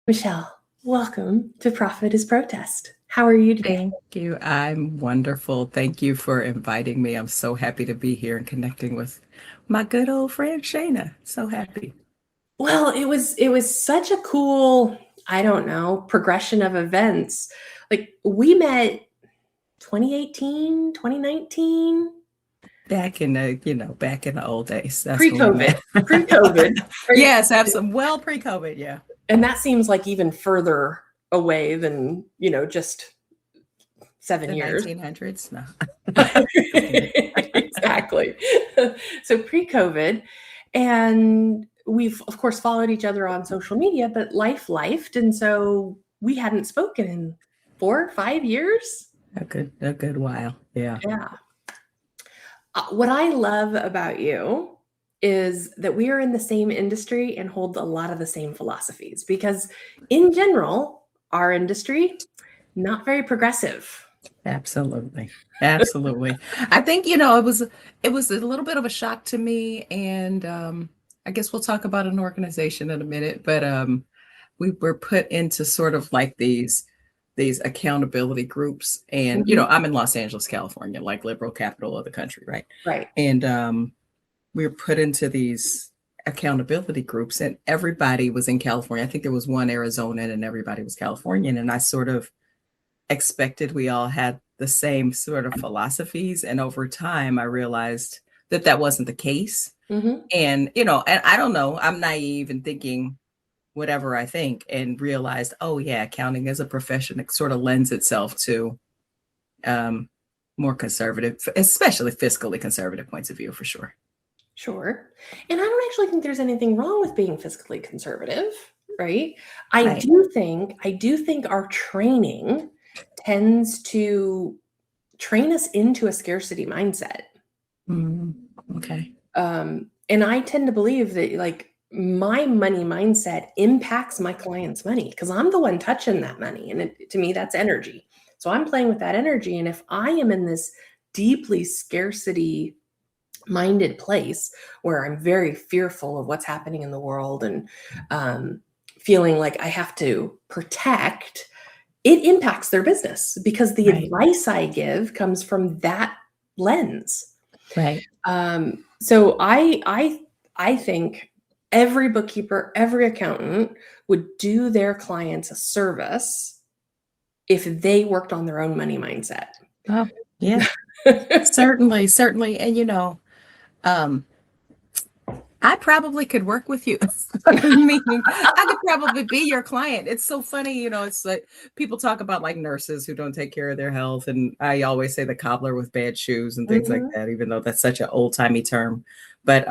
Michelle, welcome to Profit is Protest. How are you today? Thank you. I'm wonderful. Thank you for inviting me. I'm so happy to be here and connecting with my good old friend Shaneh. So happy. Well, it was such a cool, I don't know, progression of events. Like we met 2018, 2019, Back in the old days. That's when we pre-COVID, met. pre-COVID, right? Yes, absolutely. Well, pre-COVID, yeah. And that seems like even further away than, just 7 The years. 1900s. No. Exactly. So pre-COVID, and we've of course followed each other on social media, but life lifed, and so we hadn't spoken in 4 or 5 years. A good while. Yeah. Yeah. What I love about you is that we are in the same industry and hold a lot of the same philosophies because in general, our industry not very progressive. Absolutely. Absolutely. I think, it was a little bit of a shock to me. And I guess we'll talk about an organization in a minute, but we were put into sort of like these accountability groups. And, Mhm. I'm in Los Angeles, California, like liberal capital of the country, right? Right. And we were put into these accountability groups and everybody was in California. I think there was one Arizonan and everybody was Californian. And I sort of expected we all had the same sort of philosophies. And over time, I realized that that wasn't the case. Mhm. And I don't know, I'm naive and thinking whatever I think and realized, oh, yeah, accounting as a profession, it sort of lends itself to um, more conservative, especially fiscally conservative points of view for sure. Sure. And I don't actually think there's anything wrong with being fiscally conservative, right? I Right. do think our training tends to train us into a scarcity mindset. Mm, okay. And I tend to believe that like my money mindset impacts my client's money because I'm the one touching that money. And to me, that's energy. So I'm playing with that energy. And if I am in this deeply scarcity minded place where I'm very fearful of what's happening in the world and feeling like I have to protect, it impacts their business because the Right. advice I give comes from that lens. Right. So I think every bookkeeper, every accountant would do their clients a service if they worked on their own money mindset. Oh, yeah, certainly, certainly. And um, I probably could work with you. Meaning, I could probably be your client. It's so funny, it's like people talk about like nurses who don't take care of their health. And I always say the cobbler with bad shoes and things like Mhm. that, even though that's such an old-timey term. But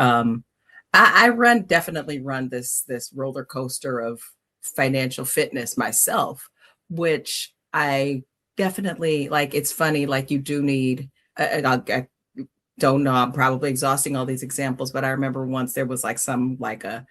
I definitely run this roller coaster of financial fitness myself, which I definitely like. It's funny, like you do need, and I don't know, I'm probably exhausting all these examples, but I remember once there was like some like a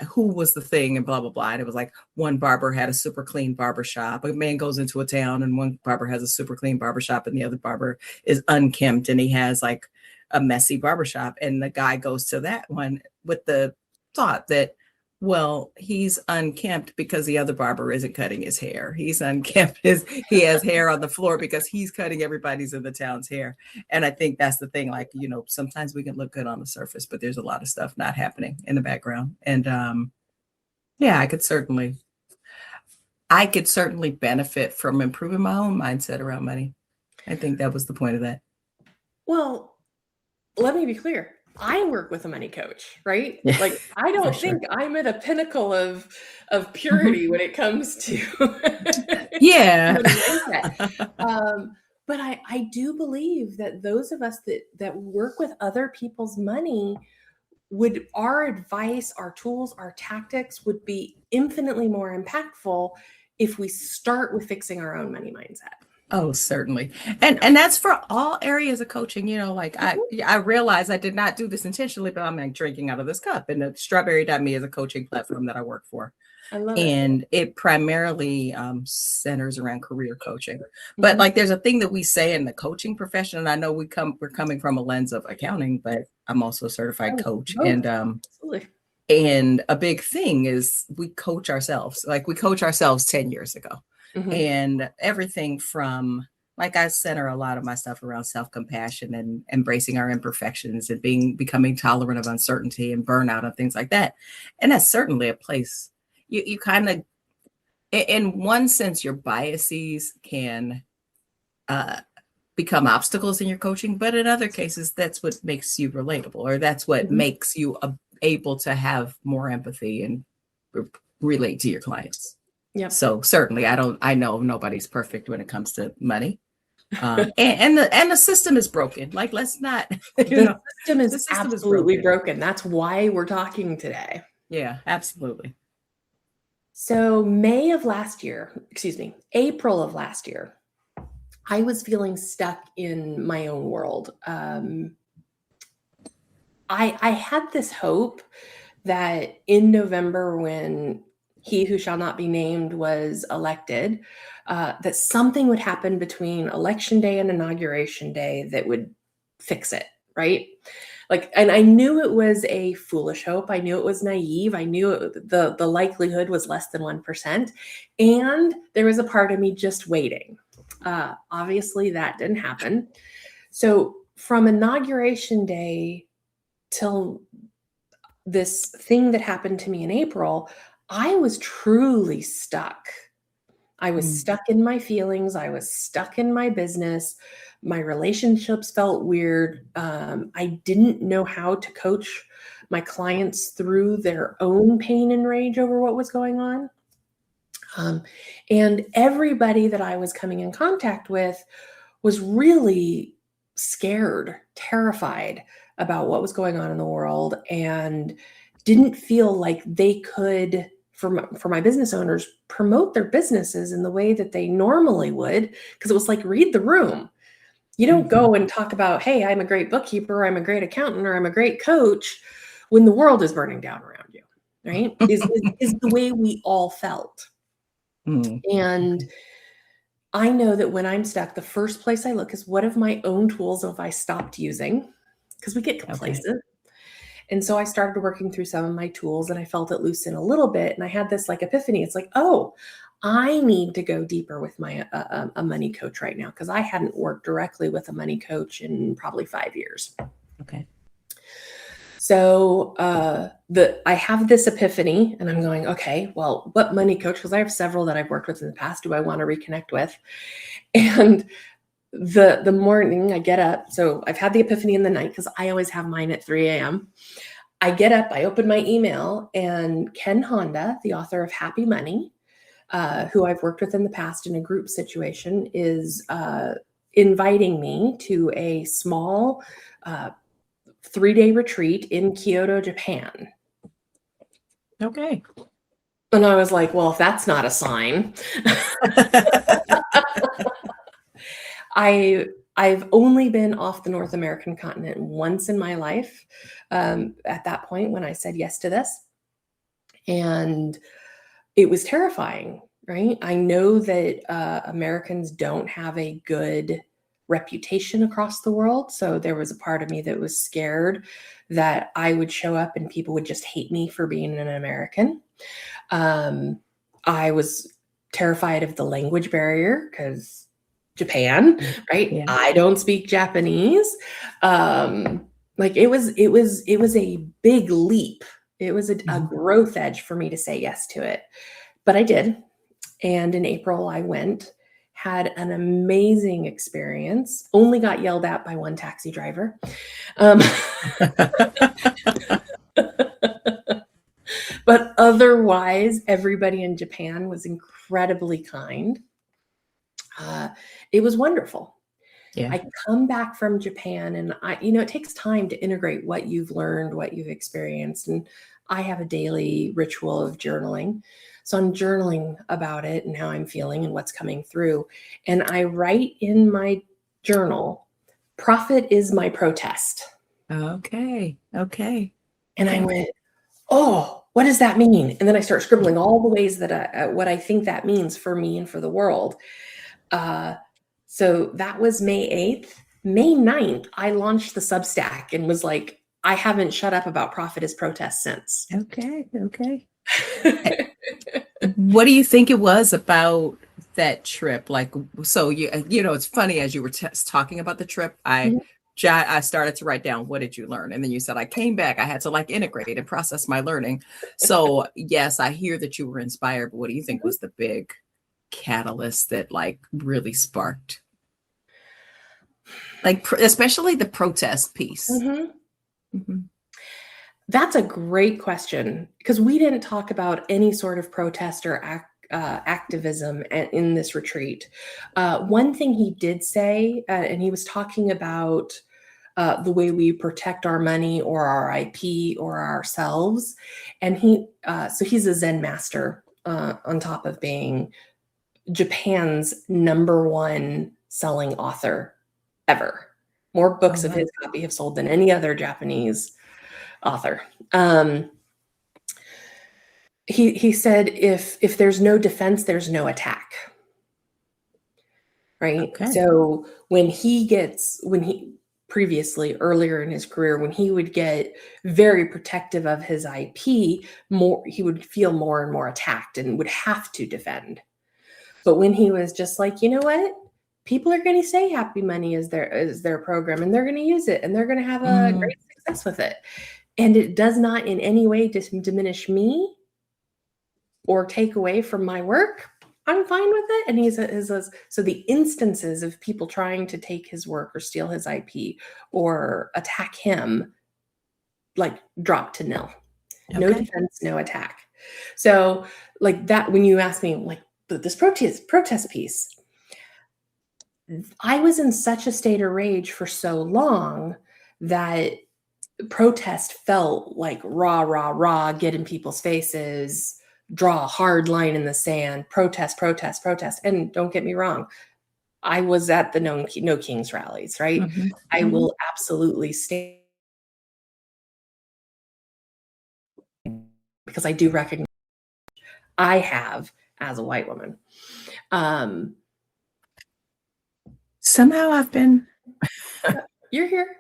who was the thing and blah blah blah. And it was like one barber had a super clean barber shop. A man goes into a town and one barber has a super clean barber shop and the other barber is unkempt and he has like a messy barber shop. And the guy goes to that one with the thought that, well, he's unkempt because the other barber isn't cutting his hair. He's unkempt. He has hair on the floor because he's cutting everybody's in the town's hair. And I think that's the thing. Like, sometimes we can look good on the surface, but there's a lot of stuff not happening in the background. And yeah, I could certainly benefit from improving my own mindset around money. I think that was the point of that. Well, let me be clear. I work with a money coach, right? Yeah, Like I for don't sure. think I'm at a pinnacle of Mhm. purity when it comes to Yeah. money mindset. But I do believe that those of us that work with other people's money would our advice, our tools, our tactics would be infinitely more impactful if we start with fixing our own money mindset. Oh, certainly. And that's for all areas of coaching, like Mhm. I realize I did not do this intentionally, but I'm like drinking out of this cup. And the strawberry.me is a coaching platform that I work for. I love it. And it primarily centers around career coaching. But Mhm. like there's a thing that we say in the coaching profession, and I know we're coming from a lens of accounting, but I'm also a certified Oh, coach. both. And Absolutely. And a big thing is we coach ourselves. Like we coach ourselves 10 years ago. Mhm. And everything from, like, I center a lot of my stuff around self-compassion and embracing our imperfections and becoming tolerant of uncertainty and burnout and things like that. And that's certainly a place you kind of, in one sense, your biases can uh, become obstacles in your coaching, but in other cases, that's what makes you relatable, or that's what Mhm. makes you able to have more empathy and relate to your clients. Yep. So certainly, I know nobody's perfect when it comes to money, and the system is broken. Like, let's not, The system the is system is absolutely broken. broken. That's why we're talking today. Yeah, absolutely. So April of last year, I was feeling stuck in my own world. I had this hope that in November, when he who shall not be named was elected, that something would happen between election day and inauguration day that would fix it, right? Like, and I knew it was a foolish hope. I knew it was naive. I knew the likelihood was less than 1%. And there was a part of me just waiting. Obviously, that didn't happen. So from inauguration day till this thing that happened to me in April, I was truly stuck. I was Mm. stuck in my feelings. I was stuck in my business. My relationships felt weird. I didn't know how to coach my clients through their own pain and rage over what was going on. And everybody that I was coming in contact with was really scared, terrified about what was going on in the world, and didn't feel like they could, for my business owners, promote their businesses in the way that they normally would, because it was like, read the room. You don't Mhm. go and talk about, hey, I'm a great bookkeeper, I'm a great accountant, or I'm a great coach when the world is burning down around you, right? Is the way we all felt. Mm. And Okay. I know that when I'm stuck, the first place I look is, what of my own tools have I stopped using? Because we get Okay. complacent. And so I started working through some of my tools, and I felt it loosen a little bit. And I had this like epiphany. It's like, oh, I need to go deeper with my a money coach right now, because I hadn't worked directly with a money coach in probably 5 years. Okay. So I have this epiphany, and I'm going, okay, well, what money coach? Because I have several that I've worked with in the past. Do I want to reconnect with? And the morning I get up, so I've had the epiphany in the night, because I always have mine at 3 a.m. I get up, I open my email, and Ken Honda, the author of Happy Money, who I've worked with in the past in a group situation, is inviting me to a small 3-day retreat in Kyoto, Japan. Okay. And I was like, well, if that's not a sign. I've only been off the North American continent once in my life, at that point when I said yes to this. And it was terrifying, right? I know that Americans don't have a good reputation across the world. So there was a part of me that was scared that I would show up and people would just hate me for being an American. I was terrified of the language barrier, because Japan, right? Yeah. I don't speak Japanese. Like, it was a big leap. It was a Mhm. growth edge for me to say yes to it. But I did. And in April, I went, had an amazing experience, only got yelled at by one taxi driver. Um, but otherwise, everybody in Japan was incredibly kind. It was wonderful. Yeah. I come back from Japan, and it takes time to integrate what you've learned, what you've experienced. And I have a daily ritual of journaling. So I'm journaling about it and how I'm feeling and what's coming through. And I write in my journal, profit is my protest. Okay. Okay. And I Okay. went, oh, what does that mean? And then I start scribbling all the ways that what I think that means for me and for the world. So that was May 8th. May 9th, I launched the Substack and was like, I haven't shut up about profit is protest since. Okay. What do you think it was about that trip? Like, so it's funny as you were talking about the trip, I started to write down, what did you learn? And then you said, I came back, I had to like integrate and process my learning. So yes, I hear that you were inspired, but what do you think was the big catalyst that like really sparked, like, especially the protest piece? Mm-hmm. That's a great question, because we didn't talk about any sort of protest or activism in this retreat. One thing he did say, and he was talking about the way we protect our money or our IP or ourselves. And so he's a Zen master, on top of being Japan's #1 selling author ever. More books of his copy have sold than any other Japanese author. He said, if there's no defense, there's no attack. Right. Okay. So when he previously, earlier in his career, when he would get very protective of his IP, he would feel more and more attacked and would have to defend. But when he was just like, you know what? People are going to say Happy Money is their program, and they're going to use it, and they're going to have a great success with it. And it does not in any way diminish me or take away from my work. I'm fine with it. And so the instances of people trying to take his work or steal his IP or attack him, like, drop to nil. Okay. No defense, no attack. So like that, when you ask me like this protest piece, I was in such a state of rage for so long that protest felt like rah, get in people's faces, draw a hard line in the sand, protest. And don't get me wrong, I was at the No Kings rallies, right? Mm-hmm. I will absolutely stay, because I do recognize I have as a white woman. Somehow I've been... You're here.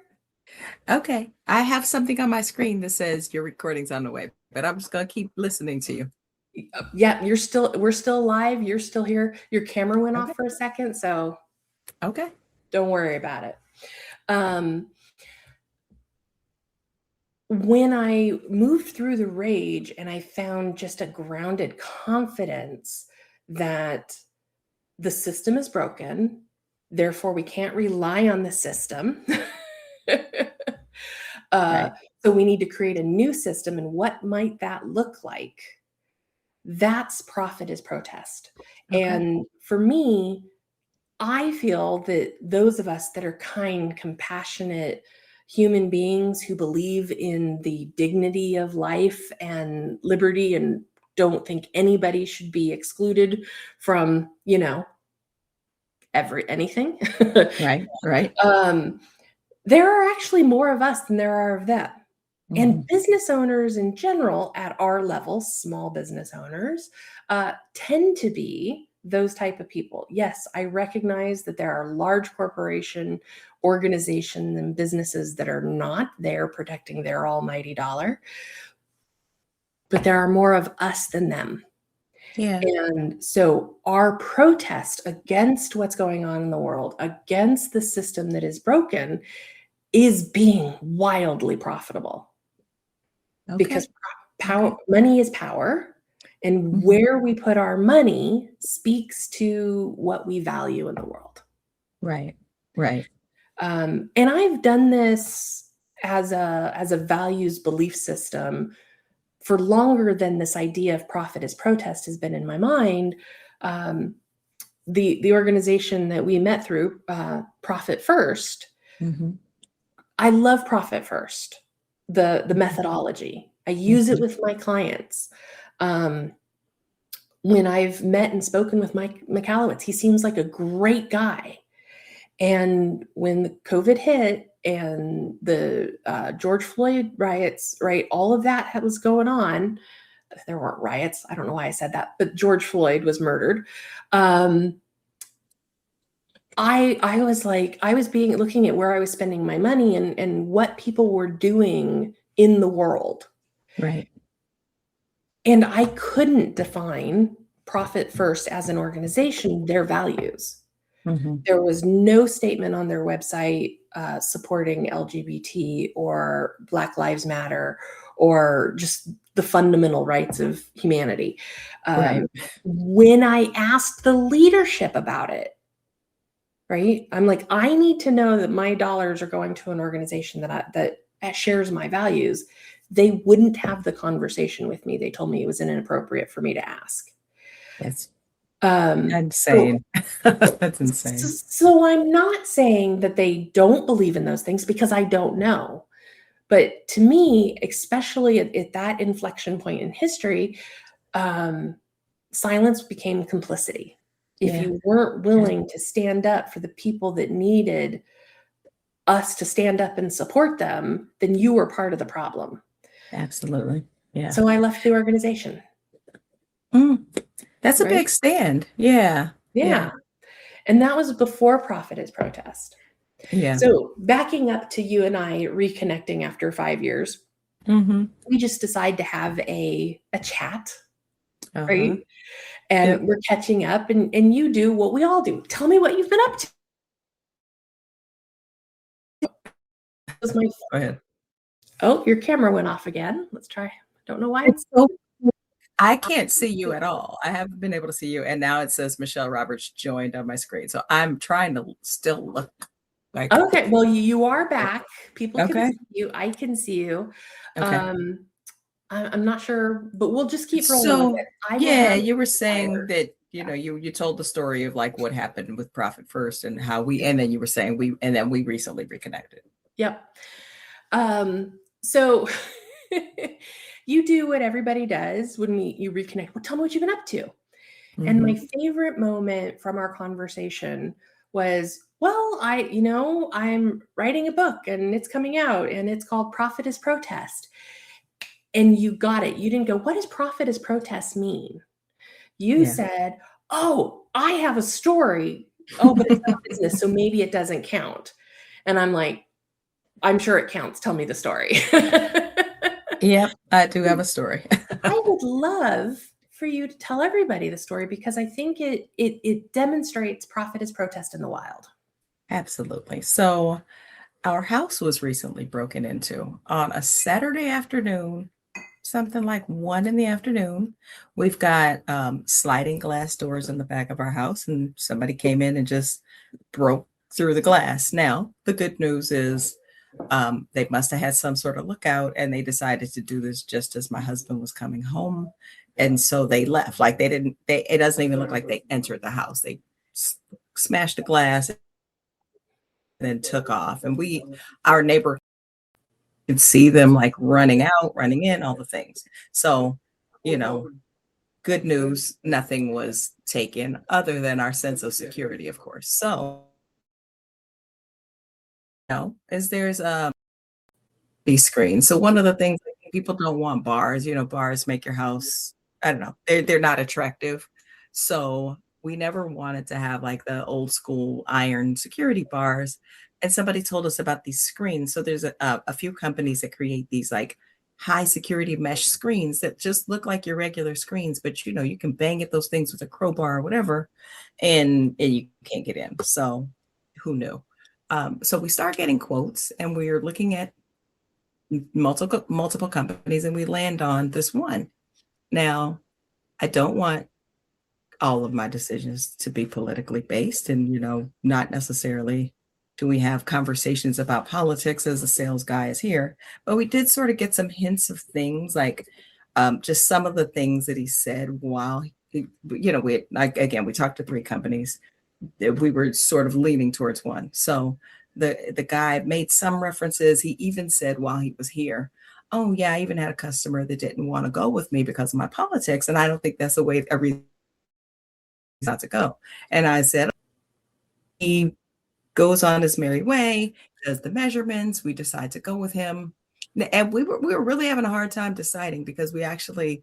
Okay. I have something on my screen that says your recording's on the way, but I'm just going to keep listening to you. Yeah, we're still live. You're still here. Your camera went off for a second, so okay. Don't worry about it. When I moved through the rage and I found just a grounded confidence that the system is broken, therefore we can't rely on the system. Right. So we need to create a new system. And what might that look like? That's profit is protest. Okay. And for me, I feel that those of us that are kind, compassionate human beings who believe in the dignity of life and liberty and don't think anybody should be excluded from, anything. Right. There are actually more of us than there are of them. Mm-hmm. And business owners in general at our level, small business owners, tend to be those type of people. Yes, I recognize that there are large corporation organizations and businesses that are not there protecting their almighty dollar, but there are more of us than them. Yeah. And so our protest against what's going on in the world, against the system that is broken, is being wildly profitable. Okay. Because money is power. And where we put our money speaks to what we value in the world. Right. And I've done this as a values belief system for longer than this idea of profit as protest has been in my mind. The organization that we met through, Profit First, I love Profit First, the methodology. I use it with my clients. When I've met and spoken with Mike Michalowicz, he seems like a great guy. And when the COVID hit and the George Floyd riots, right, all of that was going on. There weren't riots. I don't know why I said that, but George Floyd was murdered. I was like, I was looking at where I was spending my money and what people were doing in the world. Right. And I couldn't define Profit First as an organization, their values. Mm-hmm. There was no statement on their website supporting LGBT or Black Lives Matter or just the fundamental rights of humanity. Right. When I asked the leadership about it, right, I'm like, I need to know that my dollars are going to an organization that shares my values. They wouldn't have the conversation with me. They told me it was inappropriate for me to ask. That's So insane. That's insane. So I'm not saying that they don't believe in those things because I don't know. But to me, especially at that inflection point in history, silence became complicity. If Yeah. you weren't willing to stand up for the people that needed us to stand up and support them, then you were part of the problem. Absolutely. Yeah. So I left the organization. That's a Right? big stand. Yeah. Yeah. And that was before Profit is Protest. Yeah. So backing up to you and I reconnecting after 5 years, Mm-hmm. we just decide to have a chat, Uh-huh. right? And Yep. we're catching up and you do what we all do. Tell me what you've been up to. That was my Go ahead. Oh, your camera went off again. Let's try. Don't know why. It's so I can't see you at all. I haven't been able to see you, and now it says Michele Roberts joined on my screen. So I'm trying to still look like Okay, well, you are back. People can okay. see you. I can see you. Okay. I'm not sure, but we'll just keep rolling with So it. I will yeah, have you were saying fire. that, you told the story of like what happened with Profit First and how and then you were saying and then we recently reconnected. Yep. So you do what everybody does when you reconnect. Well, tell me what you've been up to. And my Mm-hmm. favorite moment from our conversation was, well, I'm writing a book and it's coming out and it's called Profit is Protest. And you got it. You didn't go, what does profit is protest mean? You Yeah. said, oh, I have a story. Oh, but it's not business, so maybe it doesn't count. And I'm like, I'm sure it counts. Tell me the story. Yep, I do have a story. I would love for you to tell everybody the story because I think it demonstrates profit is protest in the wild. Absolutely. So our house was recently broken into on a Saturday afternoon, something like 1 in the afternoon. We've got sliding glass doors in the back of our house, and somebody came in and just broke through the glass. Now, the good news is they must have had some sort of lookout, and they decided to do this just as my husband was coming home. And so they left. Like they didn't, it doesn't even look like they entered the house. They smashed the glass and then took off. And our neighbor could see them like running out, running in, all the things. So, you know, good news, nothing was taken other than our sense of security, of course. So, as there's these screens. So one of the things people don't want bars, bars make your house, I don't know, they're not attractive. So we never wanted to have like the old school iron security bars. And somebody told us about these screens. So there's a few companies that create these like high security mesh screens that just look like your regular screens, but you can bang at those things with a crowbar or whatever, and you can't get in. So who knew? So we start getting quotes, and we're looking at multiple companies, and we land on this one. Now, I don't want all of my decisions to be politically based, and not necessarily do we have conversations about politics as the sales guy is here, but we did sort of get some hints of things like just some of the things that he said while we talked to 3 companies. We were sort of leaning towards one. So the guy made some references. He even said while he was here, oh yeah, I even had a customer that didn't want to go with me because of my politics. And I don't think that's the way everything's not to go. And I said, he goes on his merry way, does the measurements. We decide to go with him. And we were really having a hard time deciding because the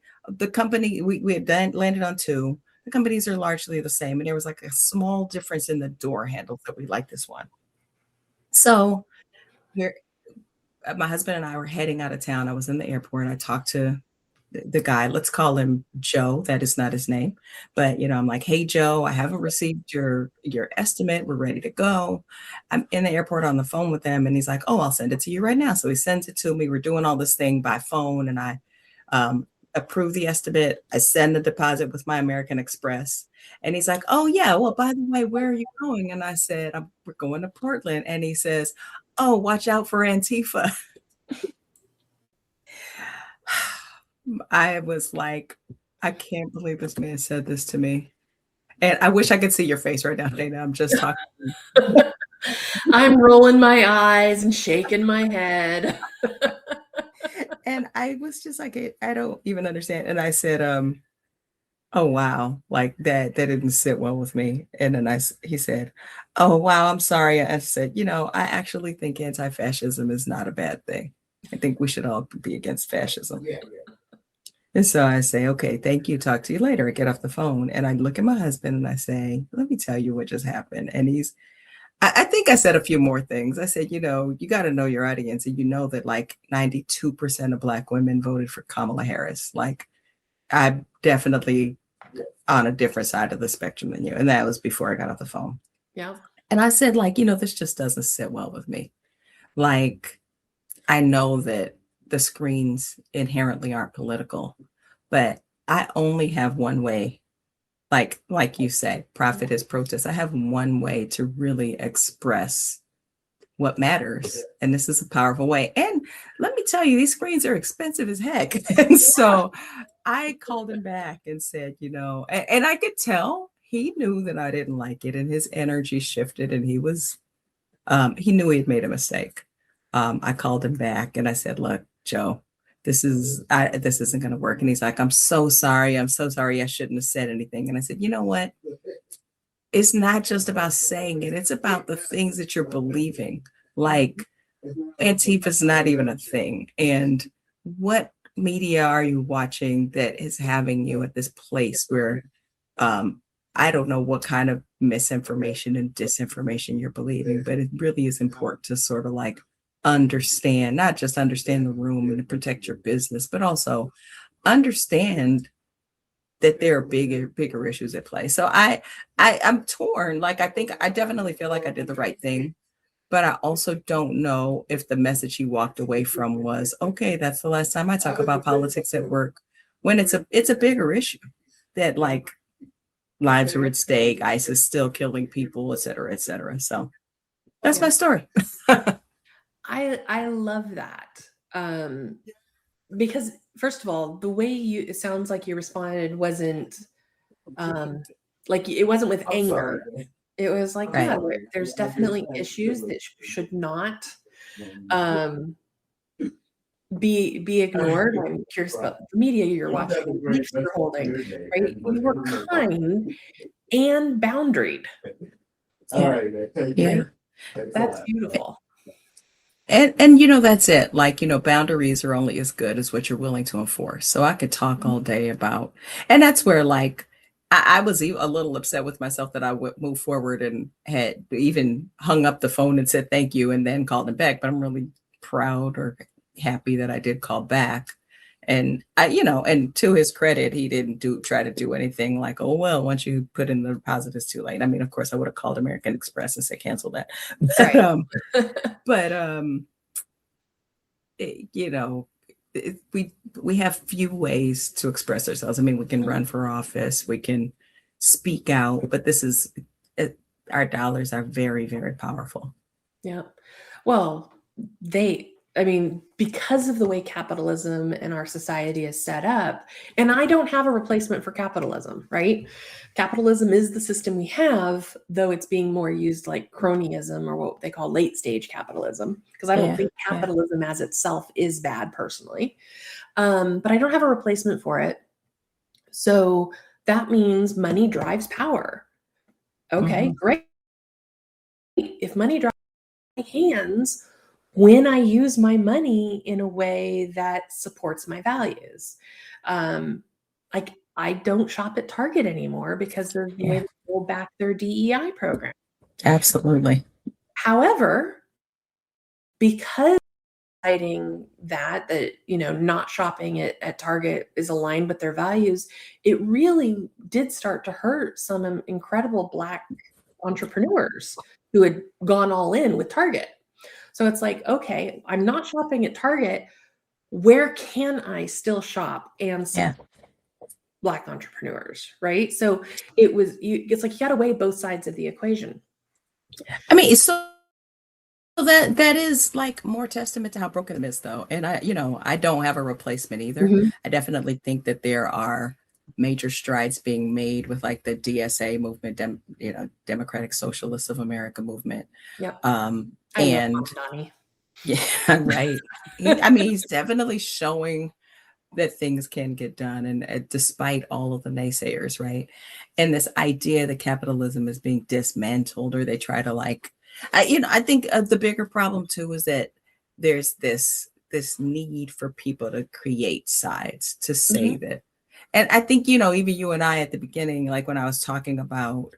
company, we had landed on 2. the companies are largely the same. And there was like a small difference in the door handles that we like this one. So here, my husband and I were heading out of town. I was in the airport. I talked to the guy, let's call him Joe. That is not his name. But, I'm like, "Hey, Joe, I haven't received your estimate. We're ready to go." I'm in the airport on the phone with him, and he's like, "Oh, I'll send it to you right now." So he sends it to me. We're doing all this thing by phone, and I approve the estimate. I send the deposit with my American Express. And he's like, "Oh, yeah. Well, by the way, where are you going?" And I said, "We're going to Portland." And he says, "Oh, watch out for Antifa." I was like, I can't believe this man said this to me. And I wish I could see your face right now, Dana. I'm just talking. I'm rolling my eyes and shaking my head. And I was just like, I don't even understand. And I said, "Oh, wow. Like that didn't sit well with me." And then he said, "Oh, wow. I'm sorry." I said, "I actually think anti-fascism is not a bad thing. I think we should all be against fascism." And so I say, "Okay, thank you. Talk to you later." I get off the phone and I look at my husband and I say, "Let me tell you what just happened." And I think I said a few more things. I said, "You got to know your audience, and you know that like 92% of Black women voted for Kamala Harris. Like, I'm definitely on a different side of the spectrum than you." And that was before I got off the phone. Yeah. And I said, like, this just doesn't sit well with me. Like, I know that the screens inherently aren't political, but I only have one way. Like you say, profit is protest. I have one way to really express what matters. And this is a powerful way. And let me tell you, these screens are expensive as heck. And so I called him back and said, and I could tell he knew that I didn't like it, and his energy shifted, and he knew he had made a mistake. I called him back and I said, "Look, Joe, this isn't going to work." And he's like, "I'm so sorry. I'm so sorry. I shouldn't have said anything." And I said, "You know what? It's not just about saying it. It's about the things that you're believing. Like, Antifa is not even a thing. And what media are you watching that is having you at this place where I don't know what kind of misinformation and disinformation you're believing, but it really is important to sort of like understand, not just understand the room and to protect your business, but also understand that there are bigger issues at play." So I'm torn. Like, I definitely feel like I did the right thing, but I also don't know if the message he walked away from was, "Okay, that's the last time I talk about politics at work," when it's a bigger issue that like lives are at stake, ICE is still killing people, et cetera, et cetera. So that's my story. I love that. Because first of all, the way it sounds like you responded wasn't like it wasn't with anger. It was like, Right. yeah, there's definitely issues that should not be ignored. I'm curious about the media you're watching, beliefs you're holding, right? You were kind and boundaried. Yeah. That's beautiful. And that's it. Like, boundaries are only as good as what you're willing to enforce. So I could talk all day about, and that's where like I was a little upset with myself that I would move forward and had even hung up the phone and said thank you and then called him back. But I'm really proud or happy that I did call back. And and to his credit, he didn't try to do anything like, "Oh, well, once you put in the deposit, it's too late." I mean, of course, I would have called American Express and said, "Cancel that." But, Right. but we have few ways to express ourselves. I mean, we can run for office, we can speak out, but our dollars are very, very powerful. Yeah. Well, because of the way capitalism and our society is set up, and I don't have a replacement for capitalism, right? Capitalism is the system we have, though it's being more used like cronyism or what they call late stage capitalism, because I don't think capitalism as itself is bad personally. But I don't have a replacement for it. So that means money drives power. Okay, great. If money drives my hands, when I use my money in a way that supports my values. Like I don't shop at Target anymore because of the way Yeah, they rolled back their DEI program. absolutely. However, because deciding that not shopping at Target is aligned with their values, it really did start to hurt some incredible Black entrepreneurs who had gone all in with Target. So it's like, okay, I'm not shopping at Target. Where can I still shop and Yeah. support Black entrepreneurs, right? So it's like you got to weigh both sides of the equation. I mean, so that is like more testament to how broken it is, though. And I don't have a replacement either. Mhm. I definitely think that there are major strides being made with like the DSA movement, Democratic Socialists of America movement. Yep. I love And Donnie. yeah, right. I mean, he's definitely showing that things can get done, and despite all of the naysayers, right? And this idea that capitalism is being dismantled, or they try to like, I think the bigger problem too is that there's this need for people to create sides to say Mhm. that. And I think even you and I at the beginning, like when I was talking about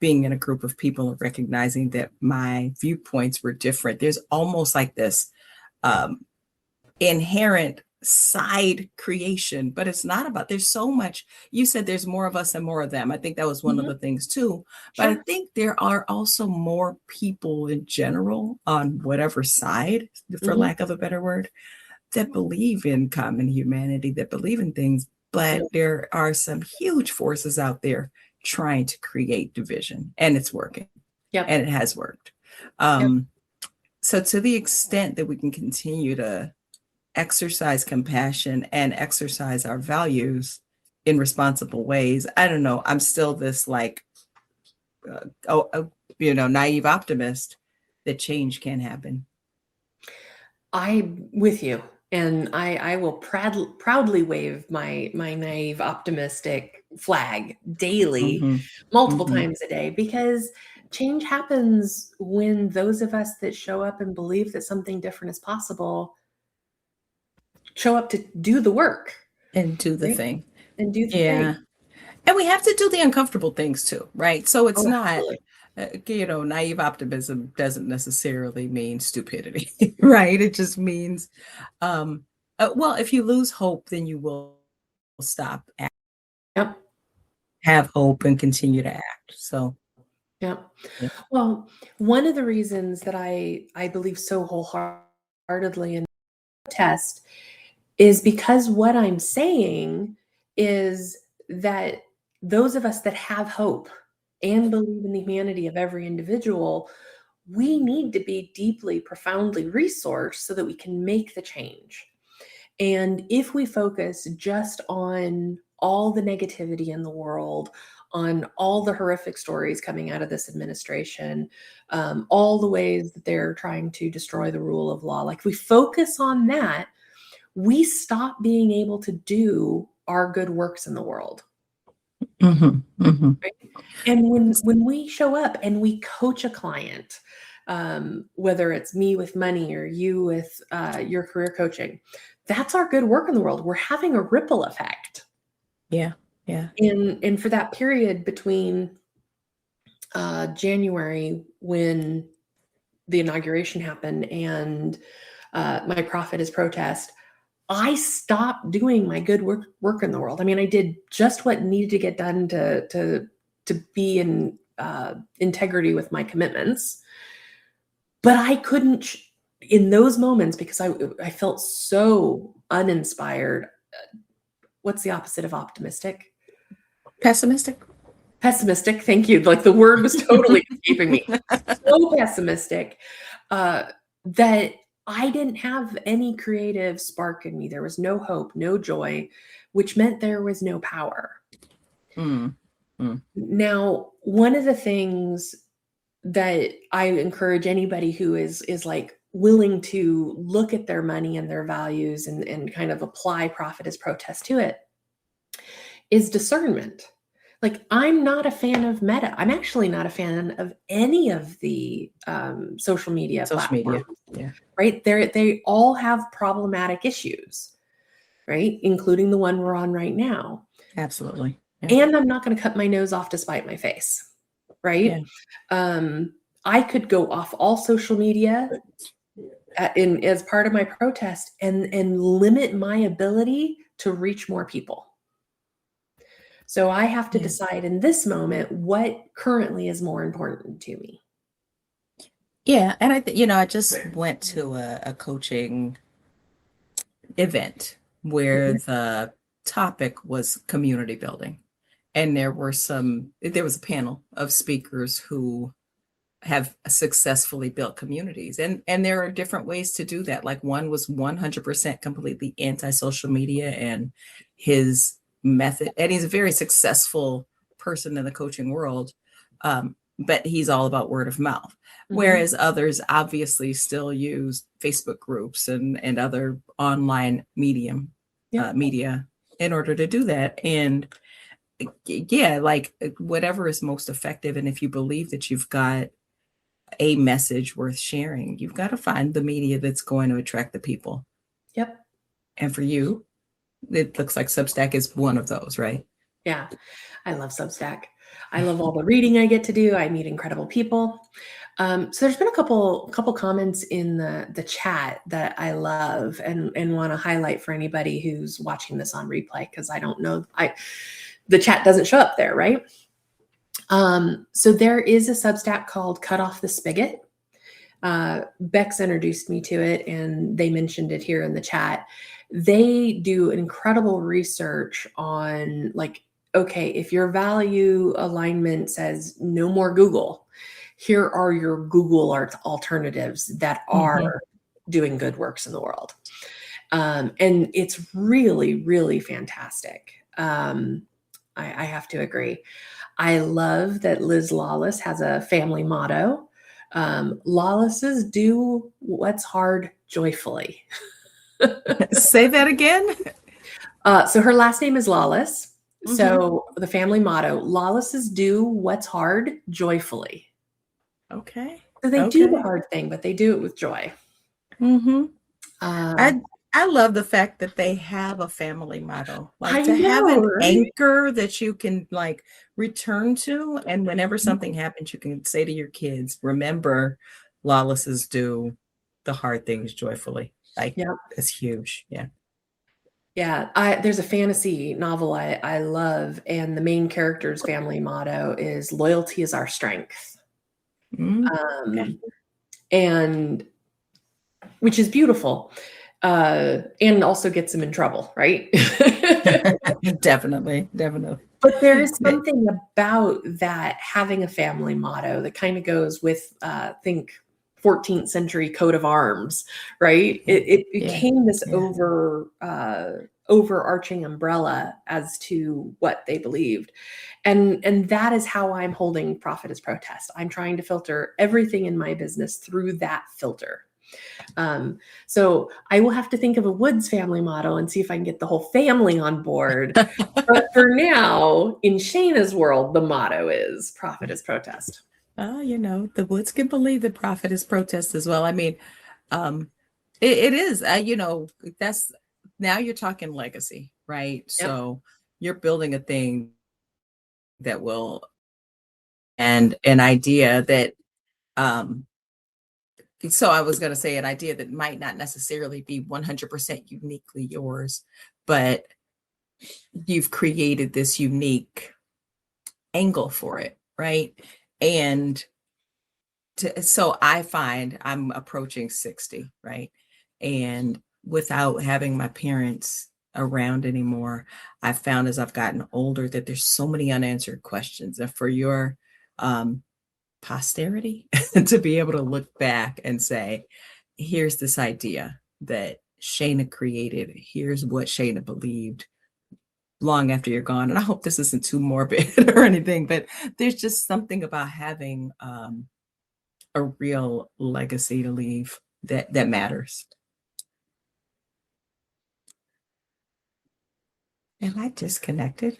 being in a group of people and recognizing that my viewpoints were different, there's almost like this um, inherent side creation, but it's not about, there's so much. You said there's more of us and more of them. I think that was one of Mhm. the things too, but I Sure. think there are also more people in general on whatever side, for Mhm. lack of a better word, that believe in common humanity, that believe in things, Yeah. but there are some huge forces out there trying to create division, and it's working, Yep. and it has worked. Yep. So to the extent that we can continue to exercise compassion and exercise our values in responsible ways, I don't know, I'm still this like naive optimist that change can happen. I'm with you, and I will proudly wave my naive optimistic flag daily, Mm-hmm. multiple Mm-hmm. times a day, because change happens when those of us that show up and believe that something different is possible show up to do the work, And do the right? thing. And do the thing. Yeah. And we have to do the uncomfortable things too, right? So it's Oh, not, absolutely. naive optimism doesn't necessarily mean stupidity, right? It just means, well, if you lose hope, then you will stop, Yep. have hope, and continue to act. So, Yep. yeah. Well, one of the reasons that I believe so wholeheartedly in test is because what I'm saying is that those of us that have hope and believe in the humanity of every individual, we need to be deeply, profoundly resourced so that we can make the change. And if we focus just on all the negativity in the world, on all the horrific stories coming out of this administration, all the ways that they're trying to destroy the rule of law, like if we focus on that, we stop being able to do our good works in the world. Mm-hmm. Mm-hmm. Right? And when we show up and we coach a client, whether it's me with money or you with your career coaching, that's our good work in the world. We're having a ripple effect. Yeah. Yeah. And for that period between January when the inauguration happened and my profit is protest, I stopped doing my good work in the world. I mean, I did just what needed to get done to be in integrity with my commitments, but I couldn't in those moments because I felt so uninspired. What's the opposite of optimistic? Pessimistic. Pessimistic. Thank you. Like the word was totally escaping me. So pessimistic that I didn't have any creative spark in me. There was no hope, no joy, which meant there was no power. Mm. Mm. Now, one of the things that I encourage anybody who is like willing to look at their money and their values and kind of apply profit as protest to it is discernment. Like I'm not a fan of Meta. I'm actually not a fan of any of the social media Social media. platforms, Yeah. right? They all have problematic issues. right? Including the one we're on right now. Absolutely. Yeah. And I'm not going to cut my nose off to spite my face, Yeah. right? I could go off all social media as part of my protest and limit my ability to reach more people. So I have to Yeah. decide in this moment what currently is more important to me. Yeah. And I just went to a coaching event where Mhm. the topic was community building. And there was a panel of speakers who have successfully built communities. And there are different ways to do that. Like one was 100% completely anti-social media, and his method, and he's a very successful person in the coaching world. But he's all about word of mouth. Mhm. Whereas others obviously still use Facebook groups and other online Yep. media in order to do that. And yeah, like whatever is most effective. And if you believe that you've got a message worth sharing, you've got to find the media that's going to attract the people. Yep. And for you, it looks like Substack is one of those, right? Yeah. I love Substack. I love all the reading I get to do. I meet incredible people. So there's been a couple comments in the chat that I love and want to highlight for anybody who's watching this on replay, because I don't know, the chat doesn't show up there, right? So there is a Substack called Cut Off the Spigot. Bex introduced me to it, and they mentioned it here in the chat. They do incredible research on, like, okay, if your value alignment says no more Google, here are your Google alternatives that Mm-hmm. are doing good works in the world. And it's really, really fantastic. I have to agree. I love that Liz Lawless has a family motto. Lawlesses do what's hard joyfully. Say that again. So her last name is Lawless. Mm-hmm. So the family motto, Lawlesses do what's hard joyfully. Okay. So they do the Okay. hard thing, but they do it with joy. Mm-hmm. Uh, I love the fact that they have a family motto, like I to have know, an right? anchor that you can like return to, and whenever something happens, you can say to your kids, "Remember, lawlesses do the hard things joyfully." Like Yeah. it's huge. Yeah. Yeah, there's a fantasy novel I love, and the main character's family motto is "Loyalty is our strength," Mm, okay. um, and which is beautiful, and also gets him in trouble, right? Definitely, definitely. But there is Yeah. something about that, having a family motto that kind of goes with, think 14th century coat of arms, right? It Yeah. became this Yeah. overarching umbrella as to what they believed. And that is how I'm holding Profit as Protest. I'm trying to filter everything in my business through that filter. So I will have to think of a Woods family motto and see if I can get the whole family on board. But for now, in Shayna's world, the motto is Profit is Protest. The Woods can believe that profit is protest as well. I mean, um, it is, that's now you're talking legacy, right? Yep. So you're building a thing that will, and an idea that, um, so I was going to say an idea that might not necessarily be 100% uniquely yours, but you've created this unique angle for it, right? And so I find I'm approaching 60, right? And without having my parents around anymore, I've found as I've gotten older that there's so many unanswered questions. And for your um, posterity to be able to look back and say, here's this idea that Shayna created, here's what Shayna believed long after you're gone. And I hope this isn't too morbid or anything, but there's just something about having a real legacy to leave that matters. Am I disconnected?